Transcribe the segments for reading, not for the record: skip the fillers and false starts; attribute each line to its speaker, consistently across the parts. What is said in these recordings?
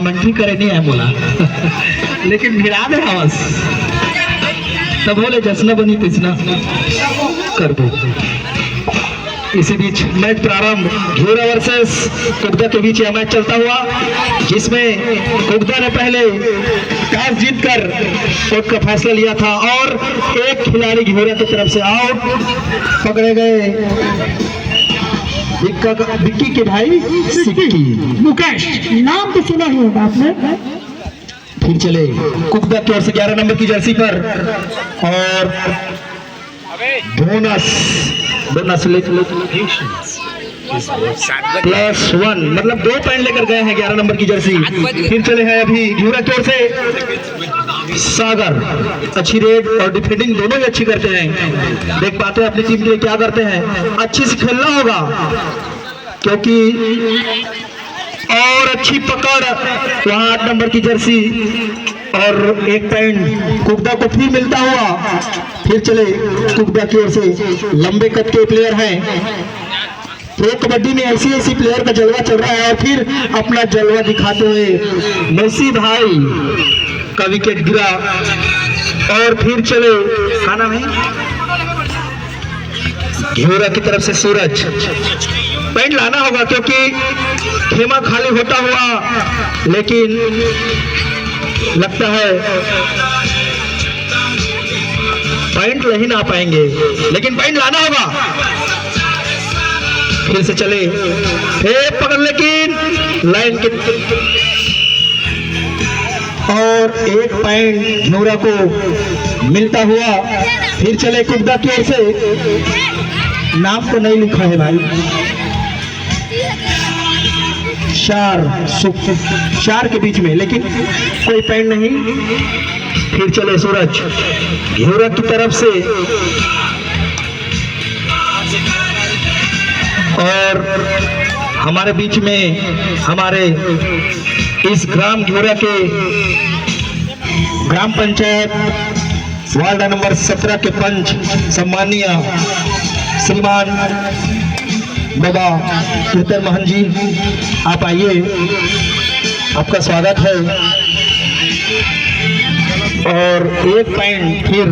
Speaker 1: Commentary करे नहीं है बोला लेकिन भिड़ा दे हवस तब बोले जसना बनी तिसना कर दो। इसी बीच मैच प्रारंभ घेरा वर्सेस कुगदा के बीच यह मैच चलता हुआ, जिसमें कुगदा ने पहले टॉस जीतकर कोर्ट का फैसला लिया था और एक खिलाड़ी घेरा की तरफ से आउट पकड़े गए विक्की के भाई सिक्की
Speaker 2: मुकेश, नाम तो सुना ही होगा आपने।
Speaker 1: फिर चले कुगदा की ओर से 11 नंबर की जर्सी पर और बोनस +1 मतलब 2 पॉइंट लेकर गए हैं 11 नंबर की जर्सी। फिर चले हैं अभी घेरा की ओर से सागर, अच्छी रेड और डिफेंडिंग दोनों ही अच्छी करते हैं। देख पाते हैं अपनी टीम के लिए क्या करते हैं, अच्छी से खेलना होगा क्योंकि और अच्छी पकड़ वहां 8 नंबर की जर्सी और 1 पॉइंट कुगदा को फिर मिलता हुआ। फिर चले कुगदा की ओर से लंबे कद के प्लेयर हैं। प्रो कबड्डी में ऐसी प्लेयर का जलवा चल रहा है और फिर अपना जलवा दिखाते हुए मेसी भाई का विकेट गिरा। और फिर चले क्या नाम है घेरा की तरफ से सूरज, पॉइंट लाना होगा क्योंकि खेमा खाली होता हुआ, लेकिन लगता है पॉइंट नहीं ना पाएंगे, लेकिन पॉइंट लाना होगा। फिर से चले पकड़, लेकिन लाइन के और 1 पॉइंट घेरा को मिलता हुआ। फिर चले कुगदा की ओर से, नाम तो नहीं लिखा है भाई, चार के बीच में, लेकिन कोई पॉइंट नहीं। फिर चले सूरज घेरा की तरफ से और हमारे बीच में हमारे इस ग्राम घेरा के ग्राम पंचायत वार्ड नंबर 17 के पंच सम्मानीय श्रीमान बाबा कीर्तन महन जी, आप आइए, आपका स्वागत है। और 1 पॉइंट फिर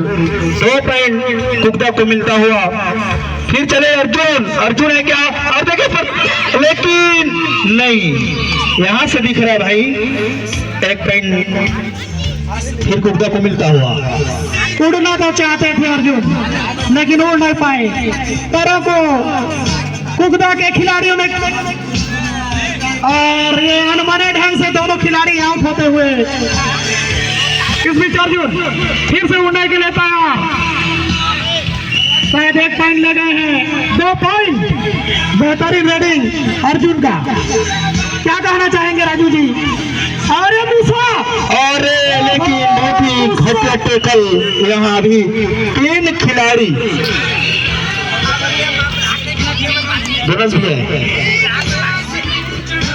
Speaker 1: 2 पॉइंट कुगदा को मिलता हुआ। फिर चले अर्जुन है क्या, और देखिए पर लेकिन नहीं, यहां से दिख रहा है भाई 1 पॉइंट फिर कुगदा को मिलता हुआ।
Speaker 2: उड़ना तो चाहते थे अर्जुन, लेकिन उड़ नहीं पाए। पैरों को कुगदा के खिलाड़ियों ने, और ये अनमने ढंग से दोनों खिलाड़ी आउट होते हुए। इस बीच अर्जुन फिर से उड़ने के लिए तैयार, शायद 1 पॉइंट ले गए हैं। 2 पॉइंट, बेहतरीन रेडिंग अर्जुन का। क्या कहना चाहेंगे राजू जी? अरे दूसरा,
Speaker 1: और लेकिन बहुत ही घटिया टेकल यहाँ अभी 3 खिलाड़ी बोनस भी है।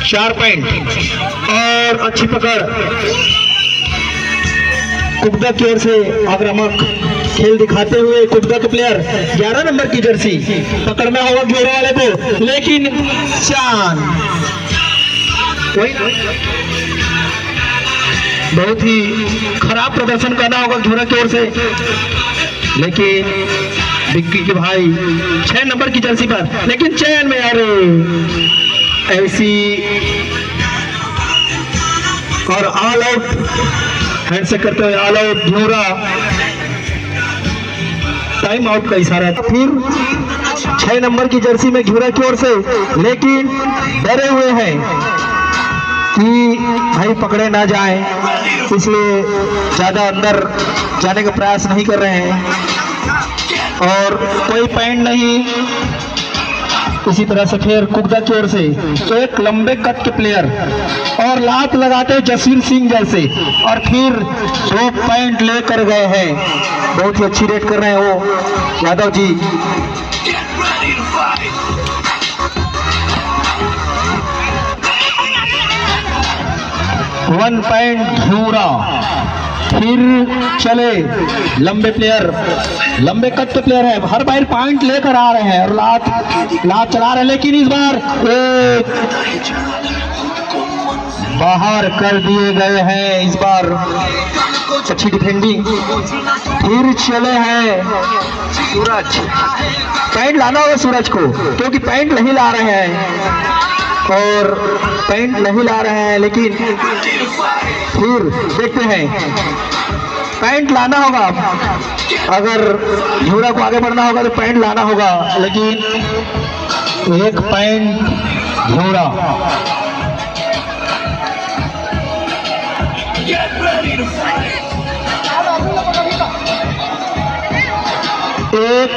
Speaker 1: 4 पॉइंट और अच्छी पकड़ कुगदा की ओर से आक्रामक खेल दिखाते हुए कुगदा के प्लेयर 11 नंबर की जर्सी, पकड़ना होगा घेरा वाले को, लेकिन चांद बहुत ही खराब प्रदर्शन करना होगा घेरा की ओर से, लेकिन विक्की के भाई 6 नंबर की जर्सी पर, लेकिन चैन में यार ऐसी और ऑल आउट हैंड से करते हुए ऑल आउट घेरा, टाइम आउट का इशारा। फिर 6 नंबर की जर्सी में घेरा की ओर से, लेकिन डरे हुए हैं कि भाई पकड़े ना जाए, इसलिए ज्यादा अंदर जाने का प्रयास नहीं कर रहे हैं और कोई पॉइंट नहीं। इसी तरह से फिर कुगदा की ओर से एक लंबे कद के प्लेयर और लात लगाते हैं जसवीर सिंह जैसे, और फिर 2 पॉइंट लेकर गए हैं। बहुत ही अच्छी रेड कर रहे हैं वो यादव जी। वन पॉइंट घेरा। फिर चले लंबे प्लेयर, लंबे कद के प्लेयर है, हर बार पॉइंट लेकर आ रहे हैं और लात चला रहे हैं, लेकिन इस बार बाहर कर दिए गए हैं। इस बार अच्छी डिफेंडिंग। फिर चले हैं सूरज। पैंट लाना होगा सूरज को, क्योंकि पैंट नहीं ला रहे हैं और पैंट नहीं ला रहे हैं, लेकिन फिर देखते हैं पैंट लाना होगा। अगर झूरा को आगे बढ़ना होगा तो पैंट लाना होगा, लेकिन एक पैंट झूरा। एक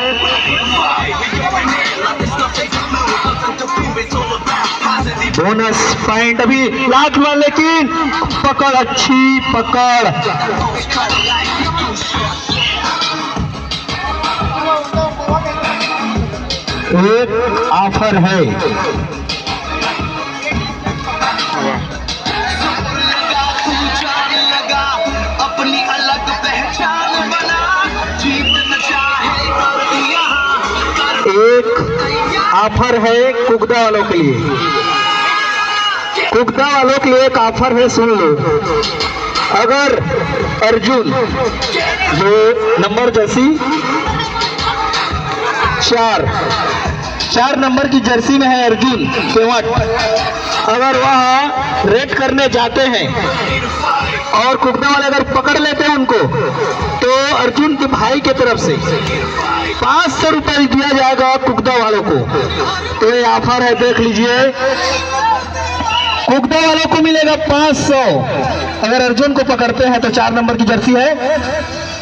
Speaker 1: बोनस पॉइंट अभी लाख में, लेकिन पकड़, अच्छी पकड़। एक ऑफर है।
Speaker 3: अपनी अलग पहचान बना, जीतना चाहे तो यहाँ
Speaker 1: एक ऑफर है कुगदा वालों के लिए। कुगदा वालों के लिए एक ऑफर है, सुन लो। अगर अर्जुन जो नंबर जर्सी 4 नंबर की जर्सी में है अर्जुन केवट, अगर वह रेड करने जाते हैं और कुगदा वाले अगर पकड़ लेते हैं उनको, तो अर्जुन के भाई की तरफ से 500 रुपए दिया जाएगा कुगदा वालों को। तो ये ऑफर है, देख लीजिए। कुगदा वालों को मिलेगा 500। अगर अर्जुन को पकड़ते हैं तो 4 नंबर की जर्सी है,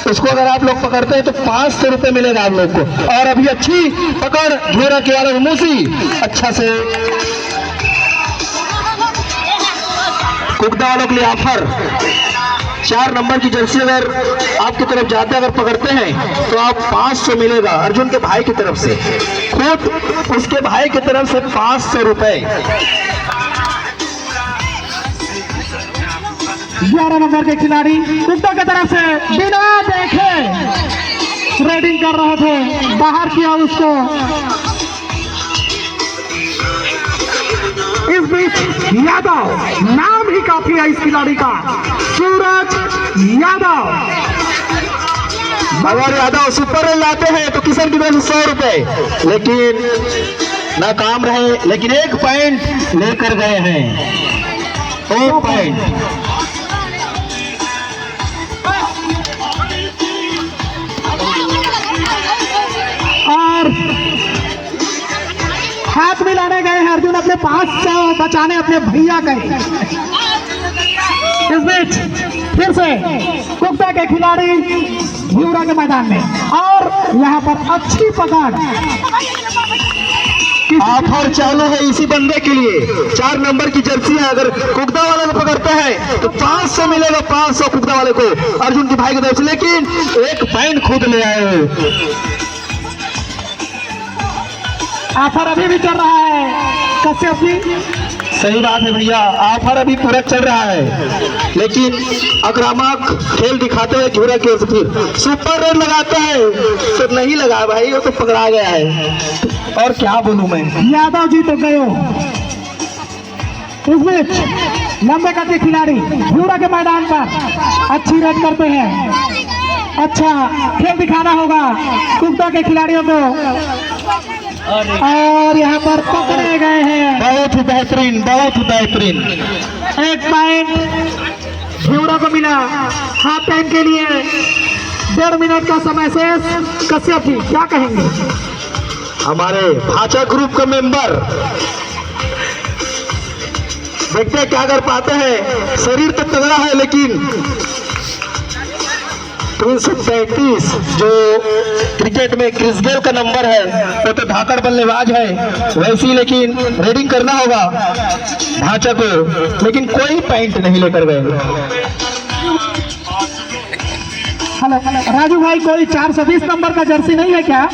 Speaker 1: उसको अगर आप लोग पकड़ते हैं तो 500 रुपए मिलेगा आप लोग को। और अभी अच्छी पकड़ झोरा के वाले मूसी अच्छा से। कुगदा वालों के लिए ऑफर, 4 नंबर की जर्सी अगर आपकी तरफ जाते हैं, अगर पकड़ते हैं तो आप 500 मिलेगा अर्जुन के भाई की तरफ से, खुद उसके भाई की तरफ से 500 रुपए।
Speaker 2: 11 नंबर के खिलाड़ी कुत्ता की तरफ से बिना देखे रेडिंग कर रहे थे, बाहर किया उसको। इस बीच यादव, नाम ही काफी है इस खिलाड़ी का, सूरज यादव।
Speaker 1: अगर यादव सुपर रन लाते हैं तो किशन की तरफ से 100 रुपए, लेकिन नाकाम रहे। लेकिन एक पॉइंट लेकर गए हैं, एक पॉइंट।
Speaker 2: और हाथ मिलाने गए हैं अर्जुन अपने 500 बचाने अपने भैया गए। इस बीच फिर से कुत्ता के खिलाड़ी यूरा के मैदान में, और यहाँ पर अच्छी पकड़।
Speaker 1: ऑफर चालू है इसी बंदे के लिए। 4 नंबर की जर्सी है, अगर कुगदा वाले को पकड़ते हैं तो 500 मिलेगा, 500 कुगदा वाले को अर्जुन के भाई की तरफ से, लेकिन एक पॉइंट खुद ले आए।
Speaker 2: ऑफर अभी भी चल रहा है कश्यप जी।
Speaker 1: सही बात है भैया, ऑफर अभी पूरा चल रहा है, लेकिन आक्रामक खेल दिखाते हुए घूरा की ओर से फिर सुपर रन लगाता है तो नहीं लगा भाई, वो तो पकड़ा गया है। और क्या बोलूं मैं,
Speaker 2: यादव जी तो गए। इस बीच लंबे कद के खिलाड़ी घूरा के मैदान पर अच्छी रन करते हैं, अच्छा खेल दिखाना होगा कुत्ता के खिलाड़ियों को, और यहाँ पर पकड़े गए हैं।
Speaker 1: बहुत ही बेहतरीन, बहुत ही बेहतरीन।
Speaker 2: एक पॉइंट घूरा को मिला हाफ टाइम के लिए। 1.5 मिनट का समय शेष। कश्यप जी क्या कहेंगे?
Speaker 1: हमारे भाचा ग्रुप का मेंबर, देखते हैं क्या कर पाते हैं। शरीर तो तगड़ा है, लेकिन 335 जो क्रिकेट में क्रिस गेल का नंबर है, वो तो धाकड़ बल्लेबाज है वैसी, लेकिन रेडिंग करना होगा भाचा को, लेकिन कोई पॉइंट नहीं लेकर गए।
Speaker 2: हेलो राजू भाई, कोई 420 नंबर का जर्सी नहीं है क्या?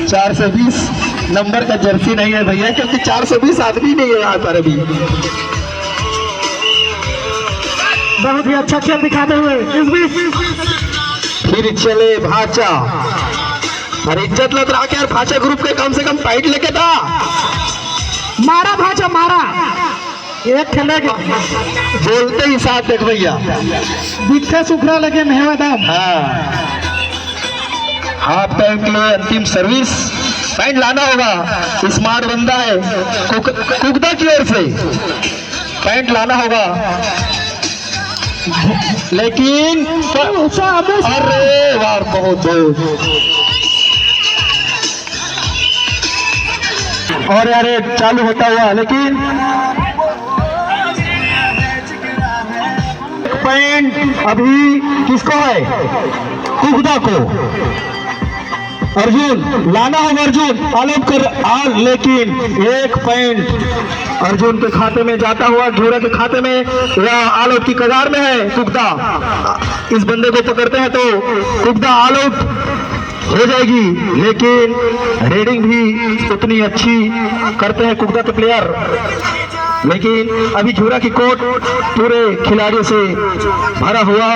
Speaker 1: 420 नंबर का जर्सी नहीं है भैया, क्योंकि 420 आदमी नहीं है यहाँ पर अभी।
Speaker 2: बहुत ही अच्छा खेल दिखाते हुए इस बीच
Speaker 1: फिर चले भाचा। अरे इज्जत लग रहा क्या भाचा ग्रुप के, कम से कम पॉइंट लेके था।
Speaker 2: मारा भाचा मारा। एक खेले के
Speaker 1: बोलते ही साथ देख भैया।
Speaker 2: दिखे सुखरा लगे मेहमान।
Speaker 1: हाँ, हाफ टाइम के लिए अंतिम सर्विस पॉइंट लाना होगा। स्मार्ट बंदा है कुकदा की ओर से पॉइंट लाना होगा, लेकिन अरे वार बहुत और अरे चालू होता हुआ, लेकिन पॉइंट अभी किसको है? कुकदा को। अर्जुन लाना होगा, अर्जुन आलोक कर लेकिन एक पॉइंट अर्जुन के खाते में जाता हुआ, घिउरा के खाते में, या आलोक की कगार में है कुकदा। इस बंदे को पकड़ते हैं तो कुकदा आलोक हो जाएगी, लेकिन रेडिंग भी उतनी अच्छी करते हैं कुकदा के प्लेयर। लेकिन अभी घिउरा की कोर्ट पूरे खिलाड़ियों से भरा हुआ।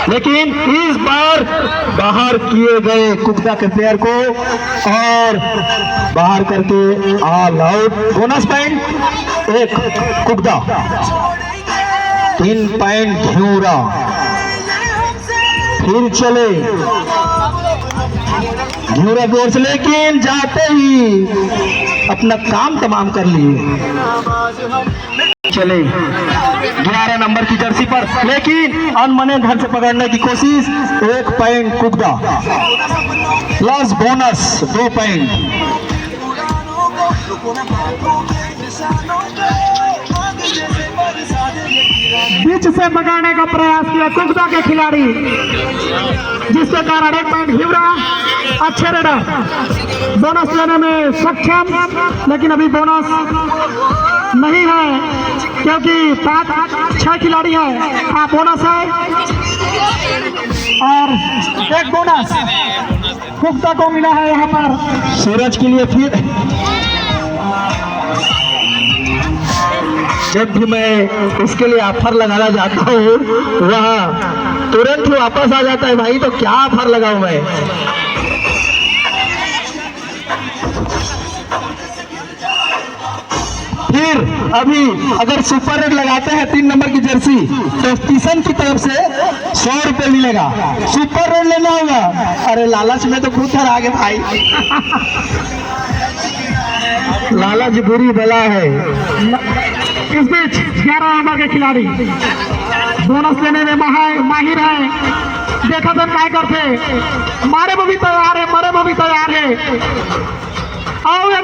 Speaker 1: लेकिन इस बार बाहर किए गए कुकदा के प्लेयर को और बाहर करके ऑल आउट। बोनस पॉइंट एक कुकदा, 3 पॉइंट घिउरा। फिर चले घिउरा की ओर से, लेकिन जाते ही अपना काम तमाम कर लिए। चले 11 नंबर की जर्सी पर, लेकिन अनमने घर से पकड़ने की कोशिश। 1 पॉइंट कुकदा प्लस बोनस 2 पॉइंट।
Speaker 2: बीच से पकड़ने का प्रयास किया कुकदा के खिलाड़ी, जिसके कारण 1 पॉइंट घिउरा। अच्छे रेडर बोनस लेने में सक्षम, लेकिन अभी बोनस नहीं है क्योंकि 5-6 खिलाड़ी हैं। हाँ, बोनस है और 1 बोनस कुकदा को मिला है यहाँ पर।
Speaker 1: सूरज के लिए फिर जब भी मैं उसके लिए ऑफर लगाना जाता हूँ, वहाँ तुरंत ही वापस आ जाता है। भाई तो क्या ऑफर लगाऊं मैं? फिर अभी अगर सुपर रेट लगाते हैं 3 नंबर की जर्सी, तो किशन की तरफ से 100 रुपये मिलेगा। सुपर रेट लेना होगा। अरे लालच में तो खुद हरा गए भाई। लालच बुरी बला है।
Speaker 2: इस बीच 11 नंबर के खिलाड़ी बोनस लेने में माहिर है। देखा तो क्या करते, मारे में भी तैयार है, मरे में भी तैयार है। आओ ये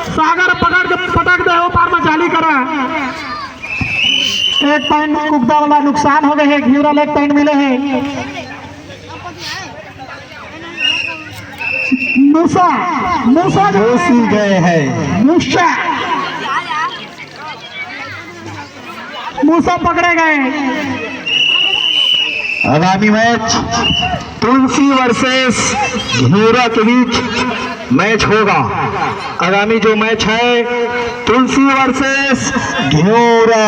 Speaker 2: सागर पकड़ के पटक दे, वो पार में जाली करा। 1 पॉइंट कुकदा वाला नुकसान हो गए हैं। घिउरा 1 पॉइंट मिले हैं। मूसा
Speaker 1: घुस गए हैं।
Speaker 2: मूसा पकड़े गए।
Speaker 1: आगामी मैच तुलसी वर्सेस घिउरा के बीच मैच होगा। आगामी जो मैच है तुलसी वर्सेस घिउरा।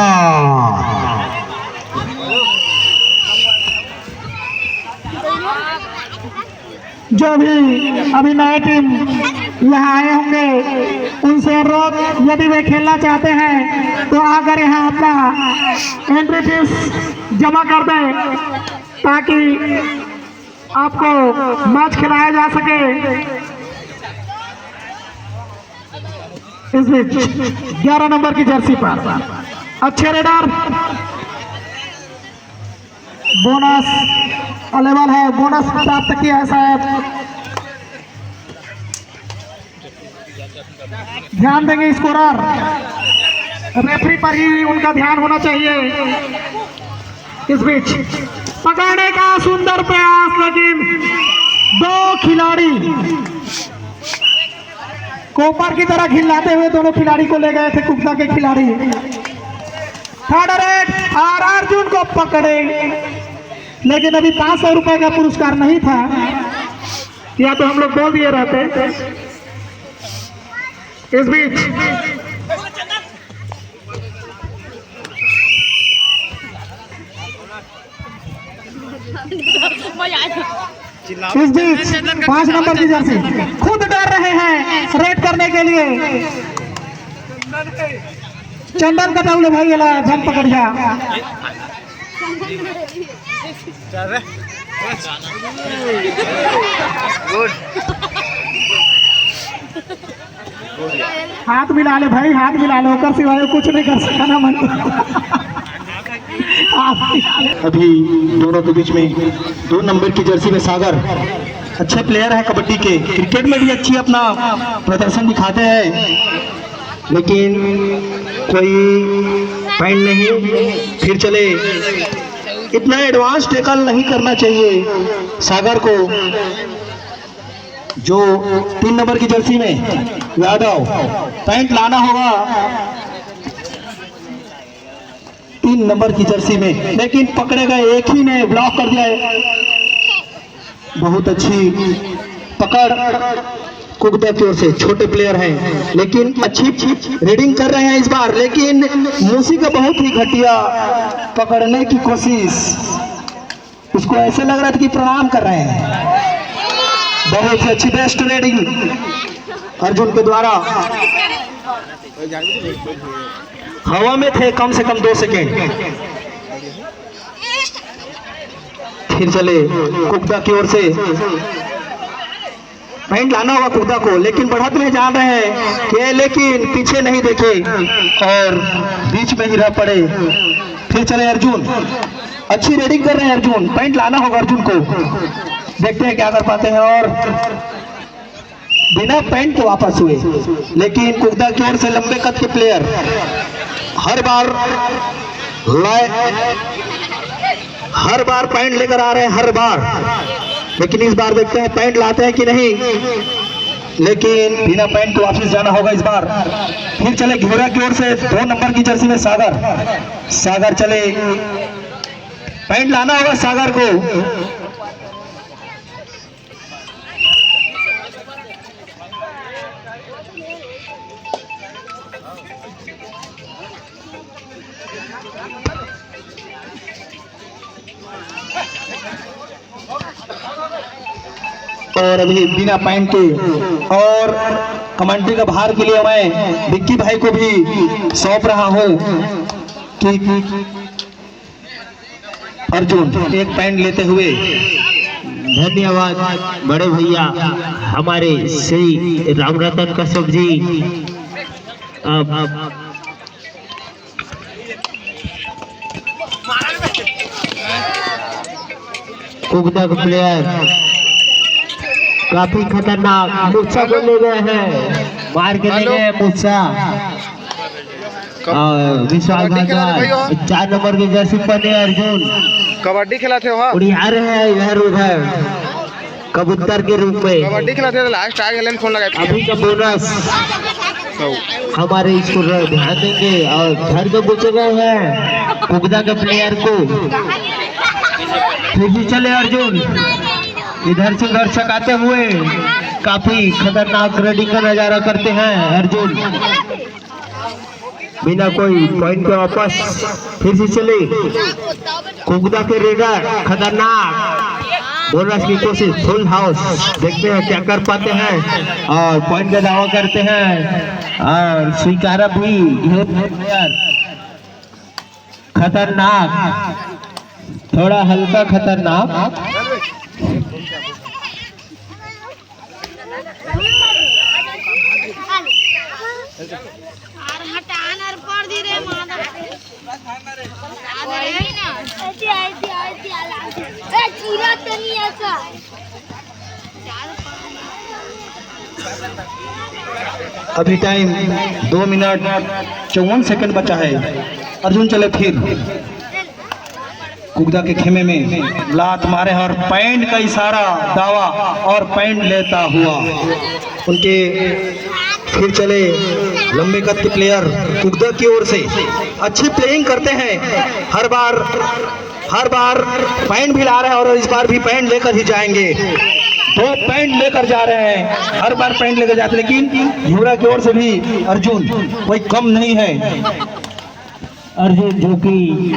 Speaker 2: जो भी अभी नए टीम यहाँ आए होंगे, उनसे अनुरोध, यदि वे खेलना चाहते हैं तो आकर यहाँ अपना एंट्री फीस जमा कर दें, ताकि आपको मैच खिलाया जा सके। इस बीच 11 नंबर की जर्सी पर अच्छे रेडर, बोनस अलेवल है, बोनस प्राप्त किया है शायद। ध्यान देंगे स्कोरर, रेफरी पर ही उनका ध्यान होना चाहिए। इस बीच पकड़ने का सुंदर प्रयास, लेकिन 2 खिलाड़ी कोपर की तरह खिलाते हुए दोनों खिलाड़ी को ले गए थे कुकदा के खिलाड़ी। थर्ड रेड और अर्जुन को पकड़े, लेकिन अभी 500 रुपए का पुरस्कार नहीं था, या तो हम लोग बोल दिए रहते। इस बीच इस बीच 5 नंबर की जर्सी खुद डर रहे हैं रेड करने के लिए। चंदन कटौले भाई अला जम पकड़ जा। हाथ मिला ले भाई, हाथ मिला लो, कर सिवाय कुछ नहीं कर सकता ना मन।
Speaker 1: अभी दोनों के बीच में 2 नंबर की जर्सी में सागर अच्छे प्लेयर है कबड्डी के, क्रिकेट में भी अच्छी अपना प्रदर्शन दिखाते हैं, लेकिन कोई पॉइंट नहीं। फिर चले, इतना एडवांस टैकल नहीं करना चाहिए सागर को। जो 3 नंबर की जर्सी में यादव पॉइंट लाना होगा 3 नंबर की जर्सी में, लेकिन पकड़े गए, एक ही ने ब्लॉक कर दिया है। बहुत अच्छी पकड़ कुगदा की ओर से, छोटे प्लेयर हैं लेकिन अच्छी रीडिंग कर रहे हैं इस बार, लेकिन मूसी का बहुत ही घटिया पकड़ने की कोशिश। उसको ऐसे लग रहा था कि प्रणाम कर रहे हैं। बहुत ही अच्छी बेस्ट रीडिंग अर्जुन के द्वारा। हवा में थे कम से कम 2 सेकेंड। फिर चले कुगदा की ओर से, पॉइंट लाना होगा कुगदा को, लेकिन बढ़त में जान रहे हैं कि लेकिन पीछे नहीं देखे और बीच में ही रह पड़े। फिर चले अर्जुन, अच्छी रेडिंग कर रहे हैं अर्जुन, पॉइंट लाना होगा अर्जुन को, देखते हैं क्या कर पाते हैं। और बिना पॉइंट के वापस हुए, लेकिन कुगदा की ओर से लंबे कद के प्लेयर हर बार पॉइंट लेकर आ रहे हैं, हर बार, लेकिन इस बार देखते हैं पॉइंट लाते हैं कि नहीं, लेकिन बिना पॉइंट के वापस जाना होगा इस बार। फिर चले घिवरा की ओर से 2 नंबर की जर्सी में सागर चले, पॉइंट लाना होगा सागर को। और अभी बिना पॉइंट के, और कमेंट्री का भार के लिए मैं विक्की भाई को भी सौंप रहा हूं कि अर्जुन एक पॉइंट लेते हुए।
Speaker 4: धन्यवाद बड़े भैया हमारे श्री रामरतन कश्यप जी। कुगदा का प्लेयर काफी खतरनाक मूर्छा को ले गए हैं, मार के ले गए मूर्छा। विशाल भाई 4 नंबर की जर्सी पहने अर्जुन
Speaker 5: कबड्डी खिलाते हो?
Speaker 4: उड़ा रहे हैं इधर उधर कबूतर के रूप में।
Speaker 5: कबड्डी खिलाते हो? लास्ट आ गया फोन लगा।
Speaker 4: अभी का बोनस हमारे इसको ध्यान देंगे और घर को पूछे गए हैं कुगदा के प्लेयर को। फिर भी चले अर्जुन, इधर से उधर छकाते हुए काफी खतरनाक रेडिंग का नजारा करते हैं अर्जुन, बिना कोई पॉइंट के वापस। फिर से चले कुगदा के रेडर खतरनाक बोनस की कोशिश, फुल हाउस, देखते हैं क्या कर पाते हैं और पॉइंट का दावा करते हैं। और स्वीकारा भी खतरनाक, थोड़ा हल्का खतरनाक।
Speaker 1: अभी टाइम 2 मिनट 54 सेकंड बचा है। अर्जुन चले फिर कुगदा के खेमे में लात मारे और पॉइंट का इशारा दावा और पॉइंट लेता हुआ उनके। फिर चले लंबे कद के प्लेयर कुगदा की ओर से, अच्छी प्लेइंग करते हैं, हर बार पॉइंट भी ला रहे हैं और इस बार भी पॉइंट लेकर ही जाएंगे। 2 पॉइंट लेकर जा रहे हैं, हर बार पॉइंट लेकर जाते, लेकिन युवरा की ओर से भी अर्जुन कोई कम नहीं है।
Speaker 4: अर्जुन जो कि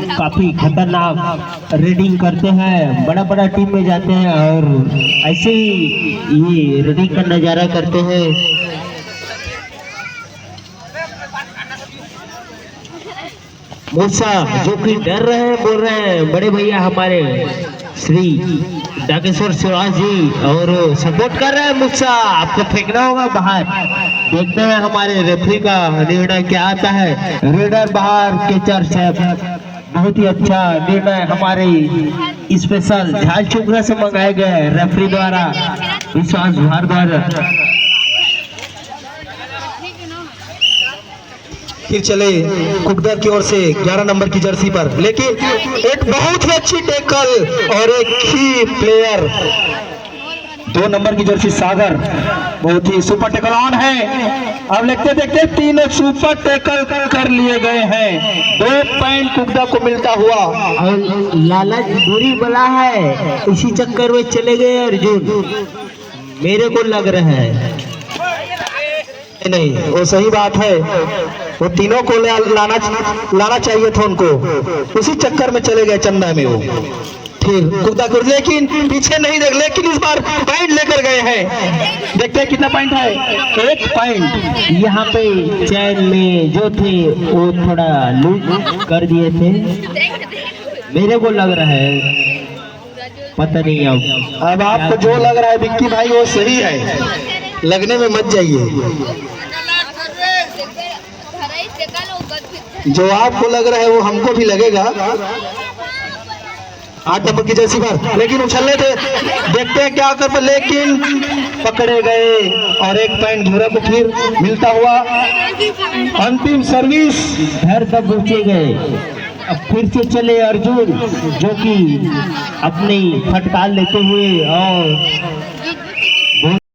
Speaker 4: काफी खतरनाक रेडिंग करते हैं, बड़ा बड़ा टीम में जाते हैं और ऐसे ही ये रेडिंग का नजारा करते हैं। मूसा जो कि डर रहे हैं, बोल रहे हैं बड़े भैया हमारे श्री डाकेश्वर शिवराज जी और सपोर्ट कर रहे हैं। मूसा आपको फेंकना होगा बाहर। देखते हैं हमारे रेफरी का निर्णय क्या आता है। रेडर बाहर कैचर से बहुत ही अच्छा निर्णय हमारे स्पेशल झारचुगरा से मंगाए गए रेफरी द्वारा, विश्वास भारद्वाज।
Speaker 1: फिर चले कुकदा की ओर से 11 नंबर की जर्सी पर, लेकिन एक बहुत ही अच्छी टैकल और एक ही प्लेयर 2 नंबर की जर्सी सागर बहुत ही सुपर टैकल ऑन है। अब देखते देखते 3 सुपर टैकल कर लिए गए हैं। 2 पॉइंट कुकदा को मिलता हुआ
Speaker 4: और लालच बुरी बला है, इसी चक्कर में चले गए अर्जुन, मेरे को लग रहा है।
Speaker 1: नहीं, वो सही बात है, वो तीनों को लाना चाहिए था उनको, उसी चक्कर में चले गए चंदा में वो। फिर कुकदा को लेकिन पीछे नहीं देख, लेकिन इस बार पॉइंट लेकर गए हैं। देखते हैं कितना पॉइंट है। 1 पॉइंट।
Speaker 4: यहाँ पे चैन में जो थे वो थोड़ा लूज कर दिए थे, मेरे को लग रहा है, पता नहीं।
Speaker 1: अब आपको जो लग रहा है विक्की भाई वो सही है, लगने में मत जाइए। जो आपको लग रहा है वो हमको भी लगेगा। 8 नंबर की जर्सी पर, लेकिन उछलने थे, देखते हैं क्या कर, लेकिन पकड़े गए और 1 पॉइंट घिवरा को फिर मिलता हुआ। अंतिम सर्विस
Speaker 4: घर तक पहुंचे गए। अब फिर से चले अर्जुन जो कि अपनी फटकार लेते हुए और